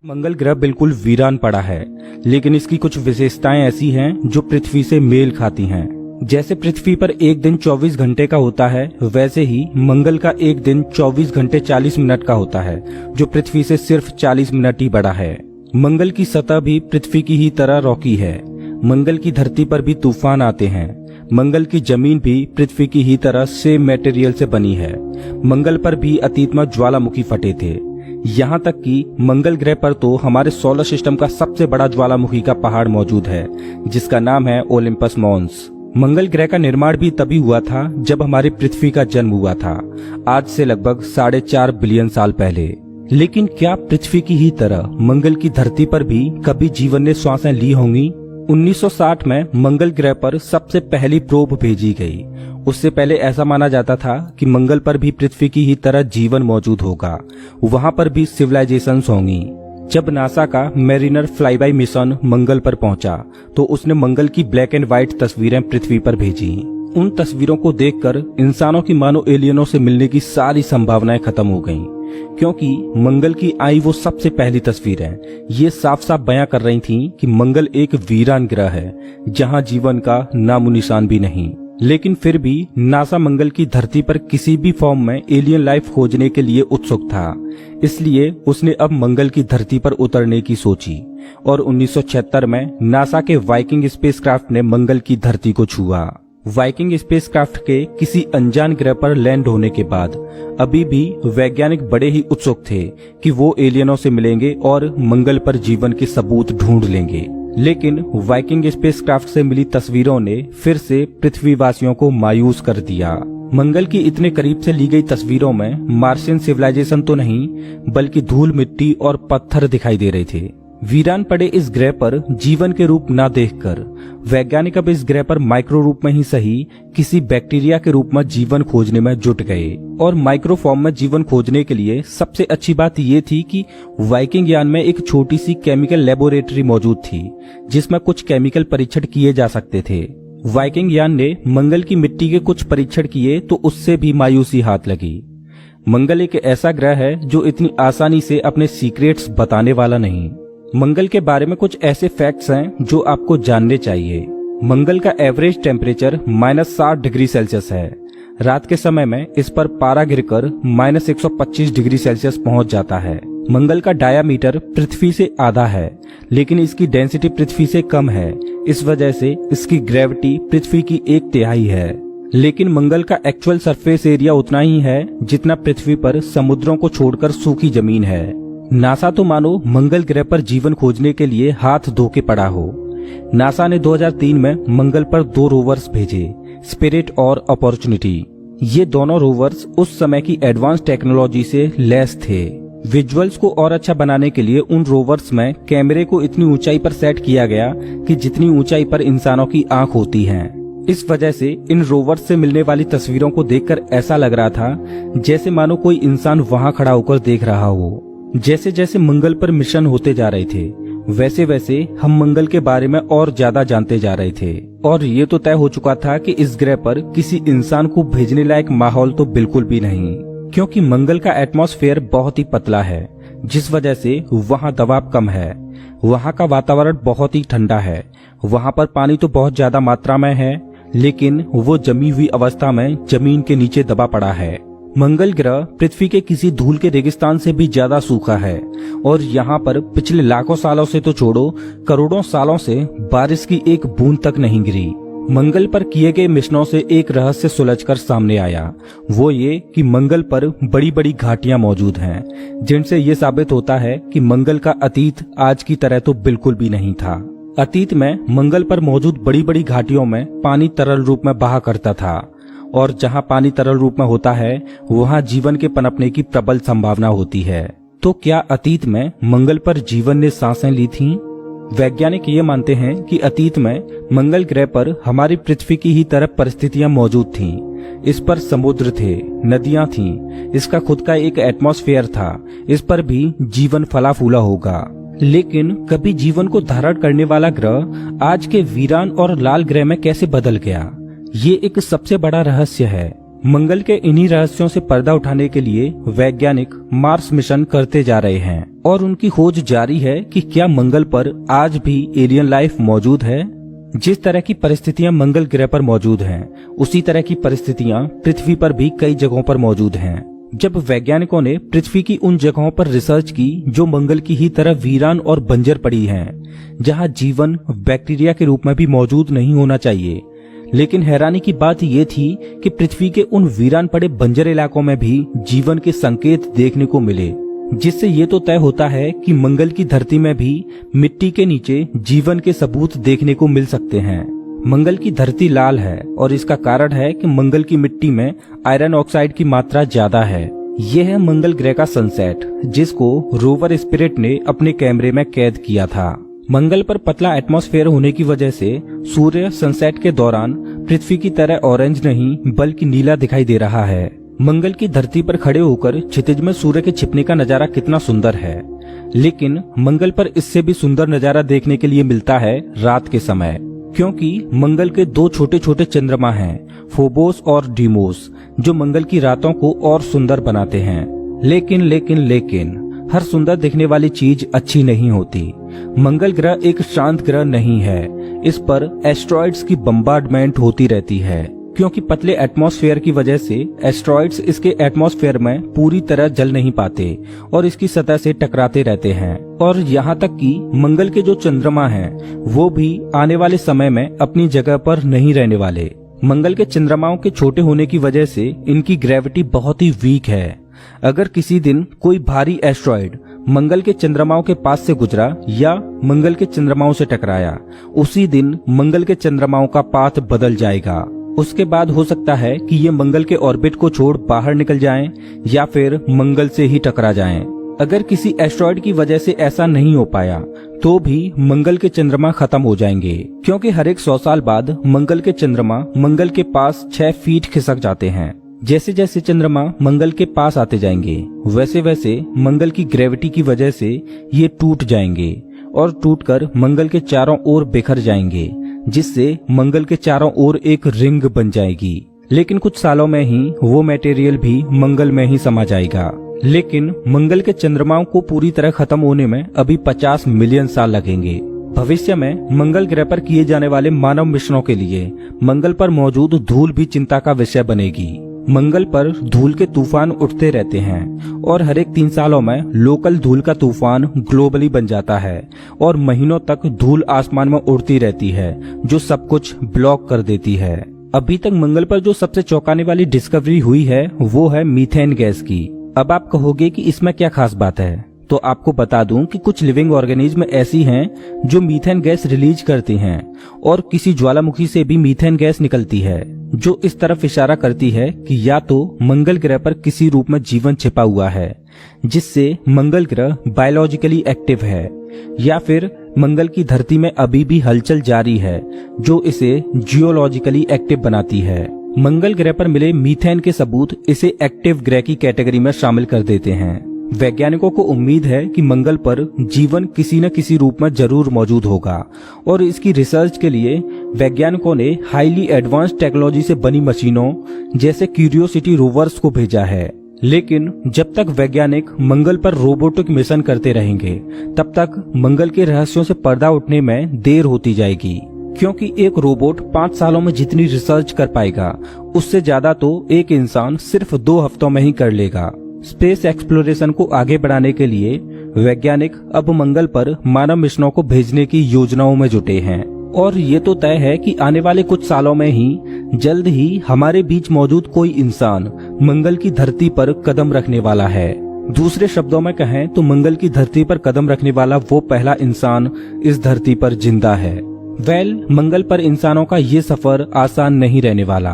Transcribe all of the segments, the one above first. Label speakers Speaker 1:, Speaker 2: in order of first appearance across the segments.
Speaker 1: मंगल ग्रह बिल्कुल वीरान पड़ा है, लेकिन इसकी कुछ विशेषताएं ऐसी हैं जो पृथ्वी से मेल खाती हैं। जैसे पृथ्वी पर एक दिन 24 घंटे का होता है, वैसे ही मंगल का एक दिन 24 घंटे 40 मिनट का होता है, जो पृथ्वी से सिर्फ 40 मिनट ही बड़ा है। मंगल की सतह भी पृथ्वी की ही तरह रॉकी है। मंगल की धरती पर भी तूफान आते हैं। मंगल की जमीन भी पृथ्वी की ही तरह सेम मटेरियल से बनी है। मंगल पर भी अतीत में ज्वालामुखी फटे थे। यहाँ तक कि मंगल ग्रह पर तो हमारे सोलर सिस्टम का सबसे बड़ा ज्वालामुखी का पहाड़ मौजूद है, जिसका नाम है ओलिम्पस मॉन्स। मंगल ग्रह का निर्माण भी तभी हुआ था जब हमारी पृथ्वी का जन्म हुआ था, आज से लगभग 4.5 बिलियन साल पहले। लेकिन क्या पृथ्वी की ही तरह मंगल की धरती पर भी कभी जीवन ने श्वासें ली होंगी? 1960 में मंगल ग्रह पर सबसे पहली प्रोब भेजी गई। उससे पहले ऐसा माना जाता था कि मंगल पर भी पृथ्वी की ही तरह जीवन मौजूद होगा, वहां पर भी सिविलाइजेशंस होंगी। जब नासा का मैरिनर फ्लाईबाय मिशन मंगल पर पहुंचा, तो उसने मंगल की ब्लैक एंड व्हाइट तस्वीरें पृथ्वी पर भेजी। उन तस्वीरों को देखकर इंसानों की मानो एलियनों से मिलने की सारी संभावनाएं खत्म हो गईं, क्योंकि मंगल की आई वो सबसे पहली तस्वीरें ये साफ साफ बयां कर रही थीं कि मंगल एक वीरान ग्रह है, जहां जीवन का नामो निशान भी नहीं। लेकिन फिर भी नासा मंगल की धरती पर किसी भी फॉर्म में एलियन लाइफ खोजने के लिए उत्सुक था। इसलिए उसने अब मंगल की धरती पर उतरने की सोची और 1976 में नासा के वाइकिंग स्पेसक्राफ्ट ने मंगल की धरती को छुआ। वाइकिंग स्पेसक्राफ्ट के किसी अनजान ग्रह पर लैंड होने के बाद अभी भी वैज्ञानिक बड़े ही उत्सुक थे कि वो एलियनों से मिलेंगे और मंगल पर जीवन के सबूत ढूंढ लेंगे। लेकिन वाइकिंग स्पेसक्राफ्ट से मिली तस्वीरों ने फिर से पृथ्वीवासियों को मायूस कर दिया। मंगल की इतने करीब से ली गई तस्वीरों में मार्शियन सिविलाइजेशन तो नहीं, बल्कि धूल मिट्टी और पत्थर दिखाई दे रहे थे। वीरान पड़े इस ग्रह पर जीवन के रूप न देखकर वैज्ञानिक अब इस ग्रह पर माइक्रो रूप में ही सही किसी बैक्टीरिया के रूप में जीवन खोजने में जुट गए। और माइक्रो फॉर्म में जीवन खोजने के लिए सबसे अच्छी बात ये थी कि वाइकिंग यान में एक छोटी सी केमिकल लेबोरेटरी मौजूद थी, जिसमें कुछ केमिकल परीक्षण किए जा सकते थे। वाइकिंग यान ने मंगल की मिट्टी के कुछ परीक्षण किए तो उससे भी मायूसी हाथ लगी। मंगल एक ऐसा ग्रह है जो इतनी आसानी से अपने सीक्रेट्स बताने वाला नहीं। मंगल के बारे में कुछ ऐसे फैक्ट्स हैं जो आपको जानने चाहिए। मंगल का एवरेज टेम्परेचर -60 डिग्री सेल्सियस है। रात के समय में इस पर पारा गिरकर -125 डिग्री सेल्सियस पहुंच जाता है। मंगल का डायामीटर पृथ्वी से आधा है, लेकिन इसकी डेंसिटी पृथ्वी से कम है। इस वजह से इसकी ग्रेविटी पृथ्वी की 1/3 है। लेकिन मंगल का एक्चुअल सरफेस एरिया उतना ही है जितना पृथ्वी पर समुद्रों को छोड़कर सूखी जमीन है। नासा तो मानो मंगल ग्रह पर जीवन खोजने के लिए हाथ धो के पड़ा हो। नासा ने 2003 में मंगल पर 2 रोवर्स भेजे, स्पिरिट और अपॉर्चुनिटी। ये दोनों रोवर्स उस समय की एडवांस टेक्नोलॉजी से लैस थे। विजुअल्स को और अच्छा बनाने के लिए उन रोवर्स में कैमरे को इतनी ऊंचाई पर सेट किया गया कि जितनी ऊंचाई पर इंसानों की आंख होती है। इस वजह से इन रोवर्स से मिलने वाली तस्वीरों को देखकर ऐसा लग रहा था जैसे मानो कोई इंसान वहां खड़ा होकर देख रहा हो। जैसे जैसे मंगल पर मिशन होते जा रहे थे, वैसे वैसे हम मंगल के बारे में और ज्यादा जानते जा रहे थे। और ये तो तय हो चुका था कि इस ग्रह पर किसी इंसान को भेजने लायक माहौल तो बिल्कुल भी नहीं, क्योंकि मंगल का एटमॉस्फेयर बहुत ही पतला है, जिस वजह से वहाँ दबाव कम है। वहाँ का वातावरण बहुत ही ठंडा है। वहाँ पर पानी तो बहुत ज्यादा मात्रा में है, लेकिन वो जमी हुई अवस्था में जमीन के नीचे दबा पड़ा है। मंगल ग्रह पृथ्वी के किसी धूल के रेगिस्तान से भी ज्यादा सूखा है और यहाँ पर पिछले लाखों सालों से तो छोड़ो, करोड़ों सालों से बारिश की एक बूंद तक नहीं गिरी। मंगल पर किए गए मिशनों से एक रहस्य सुलझकर सामने आया। वो ये कि मंगल पर बड़ी बड़ी घाटियां मौजूद हैं, जिनसे ये साबित होता है कि मंगल का अतीत आज की तरह तो बिल्कुल भी नहीं था। अतीत में मंगल पर मौजूद बड़ी बड़ी घाटियों में पानी तरल रूप में बहा करता था, और जहां पानी तरल रूप में होता है वहां जीवन के पनपने की प्रबल संभावना होती है। तो क्या अतीत में मंगल पर जीवन ने सांसें ली थीं? वैज्ञानिक ये मानते हैं कि अतीत में मंगल ग्रह पर हमारी पृथ्वी की ही तरह परिस्थितियां मौजूद थीं। इस पर समुद्र थे, नदियां थीं, इसका खुद का एक एटमॉस्फेयर था। इस पर भी जीवन फला फूला होगा। लेकिन कभी जीवन को धारण करने वाला ग्रह आज के वीरान और लाल ग्रह में कैसे बदल गया, ये एक सबसे बड़ा रहस्य है। मंगल के इन्हीं रहस्यों से पर्दा उठाने के लिए वैज्ञानिक मार्स मिशन करते जा रहे हैं और उनकी खोज जारी है कि क्या मंगल पर आज भी एलियन लाइफ मौजूद है। जिस तरह की परिस्थितियां मंगल ग्रह पर मौजूद हैं, उसी तरह की परिस्थितियां पृथ्वी पर भी कई जगहों पर मौजूद हैं। जब वैज्ञानिकों ने पृथ्वी की उन जगहों पर रिसर्च की जो मंगल की ही तरह वीरान और बंजर पड़ी हैं, जहां जीवन बैक्टीरिया के रूप में भी मौजूद नहीं होना चाहिए, लेकिन हैरानी की बात यह थी कि पृथ्वी के उन वीरान पड़े बंजर इलाकों में भी जीवन के संकेत देखने को मिले, जिससे ये तो तय होता है कि मंगल की धरती में भी मिट्टी के नीचे जीवन के सबूत देखने को मिल सकते हैं। मंगल की धरती लाल है और इसका कारण है कि मंगल की मिट्टी में आयरन ऑक्साइड की मात्रा ज्यादा है। यह है मंगल ग्रह का सनसेट, जिसको रोवर स्पिरिट ने अपने कैमरे में कैद किया था। मंगल पर पतला एटमॉस्फेयर होने की वजह से सूर्य सनसेट के दौरान पृथ्वी की तरह ऑरेंज नहीं बल्कि नीला दिखाई दे रहा है। मंगल की धरती पर खड़े होकर क्षितिज में सूर्य के छिपने का नजारा कितना सुंदर है, लेकिन मंगल पर इससे भी सुंदर नजारा देखने के लिए मिलता है रात के समय, क्योंकि मंगल के दो छोटे छोटे चंद्रमा हैं, फोबोस और डीमोस, जो मंगल की रातों को और सुंदर बनाते हैं। लेकिन हर सुंदर दिखने वाली चीज अच्छी नहीं होती। मंगल ग्रह एक शांत ग्रह नहीं है। इस पर एस्ट्रॉइड्स की बम्बार्डमेंट होती रहती है, क्योंकि पतले एटमॉस्फेयर की वजह से एस्ट्रॉइड्स इसके एटमॉस्फेयर में पूरी तरह जल नहीं पाते और इसकी सतह से टकराते रहते हैं। और यहाँ तक कि मंगल के जो चंद्रमा हैं, वो भी आने वाले समय में अपनी जगह पर नहीं रहने वाले। मंगल के चंद्रमाओं के छोटे होने की वजह से इनकी ग्रेविटी बहुत ही वीक है। अगर किसी दिन कोई भारी एस्ट्रॉइड मंगल के चंद्रमाओं के पास से गुजरा या मंगल के चंद्रमाओं से टकराया, उसी दिन मंगल के चंद्रमाओं का पाथ बदल जाएगा। उसके बाद हो सकता है कि ये मंगल के ऑर्बिट को छोड़ बाहर निकल जाएं या फिर मंगल से ही टकरा जाएं। अगर किसी एस्ट्रॉइड की वजह से ऐसा नहीं हो पाया तो भी मंगल के चंद्रमा खत्म हो जाएंगे, क्योंकि हर एक 100 साल बाद मंगल के चंद्रमा मंगल के पास 6 फीट खिसक जाते हैं। जैसे जैसे चंद्रमा मंगल के पास आते जाएंगे, वैसे वैसे मंगल की ग्रेविटी की वजह से ये टूट जाएंगे और टूटकर मंगल के चारों ओर बिखर जाएंगे, जिससे मंगल के चारों ओर एक रिंग बन जाएगी। लेकिन कुछ सालों में ही वो मटेरियल भी मंगल में ही समा जाएगा। लेकिन मंगल के चंद्रमाओं को पूरी तरह खत्म होने में अभी 50 मिलियन साल लगेंगे। भविष्य में मंगल ग्रह पर किए जाने वाले मानव मिशनों के लिए मंगल पर मौजूद धूल भी चिंता का विषय बनेगी। मंगल पर धूल के तूफान उठते रहते हैं और हर एक 3 सालों में लोकल धूल का तूफान ग्लोबली बन जाता है और महीनों तक धूल आसमान में उड़ती रहती है, जो सब कुछ ब्लॉक कर देती है। अभी तक मंगल पर जो सबसे चौंकाने वाली डिस्कवरी हुई है वो है मीथेन गैस की। अब आप कहोगे कि इसमें क्या खास बात है, तो आपको बता दूं कि कुछ लिविंग ऑर्गेनिज्म ऐसी हैं जो मीथेन गैस रिलीज करती हैं और किसी ज्वालामुखी से भी मीथेन गैस निकलती है, जो इस तरफ इशारा करती है कि या तो मंगल ग्रह पर किसी रूप में जीवन छिपा हुआ है, जिससे मंगल ग्रह बायोलॉजिकली एक्टिव है, या फिर मंगल की धरती में अभी भी हलचल जारी है, जो इसे जियोलॉजिकली एक्टिव बनाती है। मंगल ग्रह पर मिले मीथेन के सबूत इसे एक्टिव ग्रह की कैटेगरी में शामिल कर देते हैं। वैज्ञानिकों को उम्मीद है कि मंगल पर जीवन किसी न किसी रूप में जरूर मौजूद होगा और इसकी रिसर्च के लिए वैज्ञानिकों ने हाईली एडवांस्ड टेक्नोलॉजी से बनी मशीनों जैसे क्यूरियोसिटी रोवर्स को भेजा है। लेकिन जब तक वैज्ञानिक मंगल पर रोबोटिक मिशन करते रहेंगे, तब तक मंगल के रहस्यों से पर्दा उठने में देर होती जाएगी, क्योंकि एक रोबोट 5 सालों में जितनी रिसर्च कर पाएगा, उससे ज्यादा तो एक इंसान सिर्फ 2 हफ्तों में ही कर लेगा। स्पेस एक्सप्लोरेशन को आगे बढ़ाने के लिए वैज्ञानिक अब मंगल पर मानव मिशनों को भेजने की योजनाओं में जुटे हैं और ये तो तय है कि आने वाले कुछ सालों में ही जल्द ही हमारे बीच मौजूद कोई इंसान मंगल की धरती पर कदम रखने वाला है। दूसरे शब्दों में कहें तो मंगल की धरती पर कदम रखने वाला वो पहला इंसान इस धरती पर जिंदा है। मंगल पर इंसानों का ये सफर आसान नहीं रहने वाला,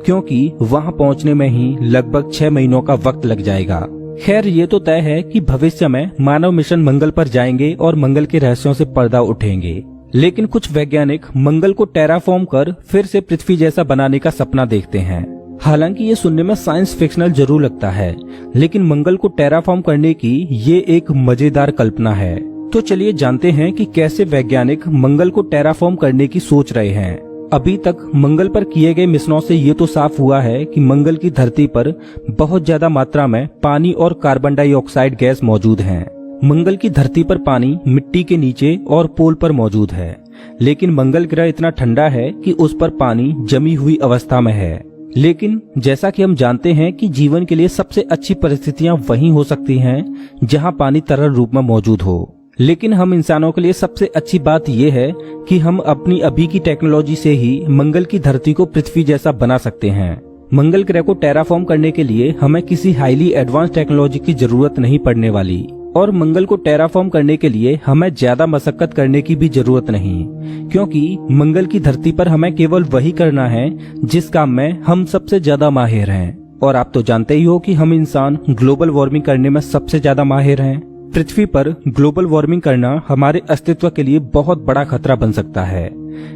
Speaker 1: क्योंकि वहां पहुंचने में ही लगभग 6 महीनों का वक्त लग जाएगा। खैर, ये तो तय है कि भविष्य में मानव मिशन मंगल पर जाएंगे और मंगल के रहस्यों से पर्दा उठेंगे। लेकिन कुछ वैज्ञानिक मंगल को टेराफॉर्म कर फिर से पृथ्वी जैसा बनाने का सपना देखते हैं। हालांकि ये सुनने में साइंस फिक्शनल जरूर लगता है, लेकिन मंगल को टेराफॉर्म करने की ये एक मजेदार कल्पना है। तो चलिए जानते हैं कि कैसे वैज्ञानिक मंगल को टेराफॉर्म करने की सोच रहे हैं अभी तक मंगल पर किए गए मिशनों से ये तो साफ हुआ है कि मंगल की धरती पर बहुत ज्यादा मात्रा में पानी और कार्बन डाइऑक्साइड गैस मौजूद हैं। मंगल की धरती पर पानी मिट्टी के नीचे और पोल पर मौजूद है, लेकिन मंगल ग्रह इतना ठंडा है कि उस पर पानी जमी हुई अवस्था में है। लेकिन जैसा कि हम जानते हैं कि जीवन के लिए सबसे अच्छी परिस्थितियां वहीं हो सकती हैं जहां पानी तरल रूप में मौजूद हो। लेकिन हम इंसानों के लिए सबसे अच्छी बात यह है कि हम अपनी अभी की टेक्नोलॉजी से ही मंगल की धरती को पृथ्वी जैसा बना सकते हैं। मंगल ग्रह को टेराफॉर्म करने के लिए हमें किसी हाईली एडवांस टेक्नोलॉजी की जरूरत नहीं पड़ने वाली, और मंगल को टेराफॉर्म करने के लिए हमें ज्यादा मशक्कत करने की भी जरूरत नहीं, क्योंकि मंगल की धरती पर हमें केवल वही करना है जिस काम में हम सबसे ज्यादा माहिर हैं। और आप तो जानते ही हो कि हम इंसान ग्लोबल वार्मिंग करने में सबसे ज्यादा माहिर हैं। पृथ्वी पर ग्लोबल वार्मिंग करना हमारे अस्तित्व के लिए बहुत बड़ा खतरा बन सकता है,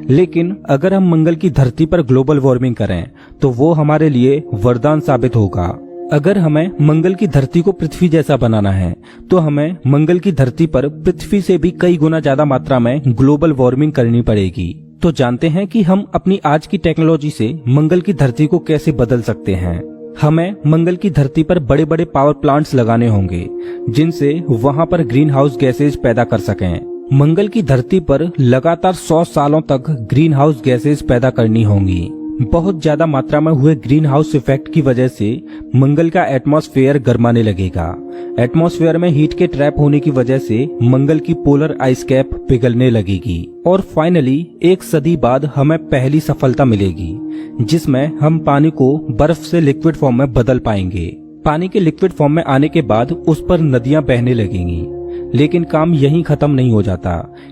Speaker 1: लेकिन अगर हम मंगल की धरती पर ग्लोबल वार्मिंग करें तो वो हमारे लिए वरदान साबित होगा। अगर हमें मंगल की धरती को पृथ्वी जैसा बनाना है तो हमें मंगल की धरती पर पृथ्वी से भी कई गुना ज्यादा मात्रा में ग्लोबल वार्मिंग करनी पड़ेगी। तो जानते हैं कि हम अपनी आज की टेक्नोलॉजी से मंगल की धरती को कैसे बदल सकते हैं। हमें मंगल की धरती पर बड़े बड़े पावर प्लांट्स लगाने होंगे जिनसे वहां पर ग्रीन हाउस गैसेज पैदा कर सकें। मंगल की धरती पर लगातार 100 सालों तक ग्रीन हाउस गैसेज पैदा करनी होंगी। बहुत ज्यादा मात्रा में हुए ग्रीन हाउस इफेक्ट की वजह से मंगल का एटमॉस्फेयर गर्माने लगेगा। एटमॉस्फेयर में हीट के ट्रैप होने की वजह से मंगल की पोलर आइस कैप पिघलने लगेगी और फाइनली 1 सदी बाद हमें पहली सफलता मिलेगी जिसमें हम पानी को बर्फ से लिक्विड फॉर्म में बदल पाएंगे। पानी के लिक्विड फॉर्म में आने के बाद उस पर नदियां बहने लगेंगी। लेकिन काम यहीं खत्म नहीं हो जाता।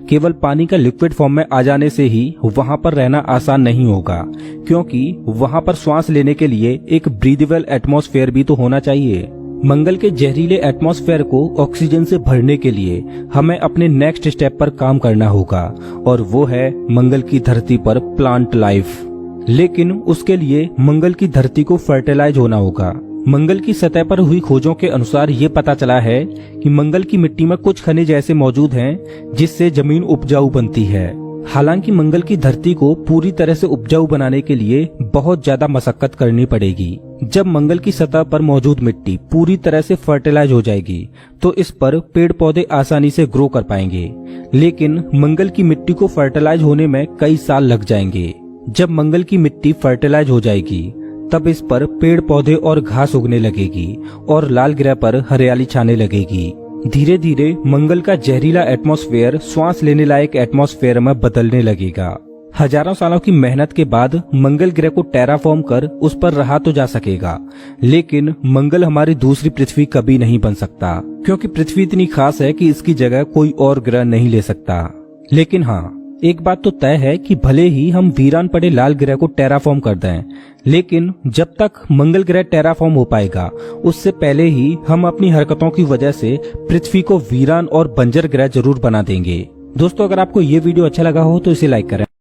Speaker 1: केवल पानी का लिक्विड फॉर्म में आ जाने से ही वहां पर रहना आसान नहीं होगा, क्योंकि वहां पर श्वास लेने के लिए एक ब्रीदेबल एटमॉस्फेयर भी तो होना चाहिए। मंगल के जहरीले एटमॉस्फेयर को ऑक्सीजन से भरने के लिए हमें अपने नेक्स्ट स्टेप पर काम करना होगा, और वो है मंगल की धरती पर प्लांट लाइफ। लेकिन उसके लिए मंगल की धरती को फर्टिलाइज होना होगा। मंगल की सतह पर हुई खोजों के अनुसार ये पता चला है कि मंगल की मिट्टी में कुछ खनिज ऐसे मौजूद हैं जिससे जमीन उपजाऊ बनती है। हालांकि मंगल की धरती को पूरी तरह से उपजाऊ बनाने के लिए बहुत ज्यादा मशक्कत करनी पड़ेगी। जब मंगल की सतह पर मौजूद मिट्टी पूरी तरह से फर्टिलाइज हो जाएगी तो इस पर पेड़ पौधे आसानी से ग्रो कर पाएंगे, लेकिन मंगल की मिट्टी को फर्टिलाइज होने में कई साल लग जाएंगे। जब मंगल की मिट्टी फर्टिलाइज हो जाएगी तब इस पर पेड़ पौधे और घास उगने लगेगी और लाल ग्रह पर हरियाली छाने लगेगी। धीरे धीरे मंगल का जहरीला एटमॉस्फेयर श्वास लेने लायक एटमॉस्फेयर में बदलने लगेगा। हजारों सालों की मेहनत के बाद मंगल ग्रह को टेराफॉर्म कर उस पर रहा तो जा सकेगा, लेकिन मंगल हमारी दूसरी पृथ्वी कभी नहीं बन सकता, क्योंकि पृथ्वी इतनी खास है कि इसकी जगह कोई और ग्रह नहीं ले सकता। लेकिन हाँ, एक बात तो तय है कि भले ही हम वीरान पड़े लाल ग्रह को टेराफॉर्म कर दें, लेकिन जब तक मंगल ग्रह टेराफॉर्म हो पाएगा उससे पहले ही हम अपनी हरकतों की वजह से पृथ्वी को वीरान और बंजर ग्रह जरूर बना देंगे। दोस्तों, अगर आपको ये वीडियो अच्छा लगा हो तो इसे लाइक करें।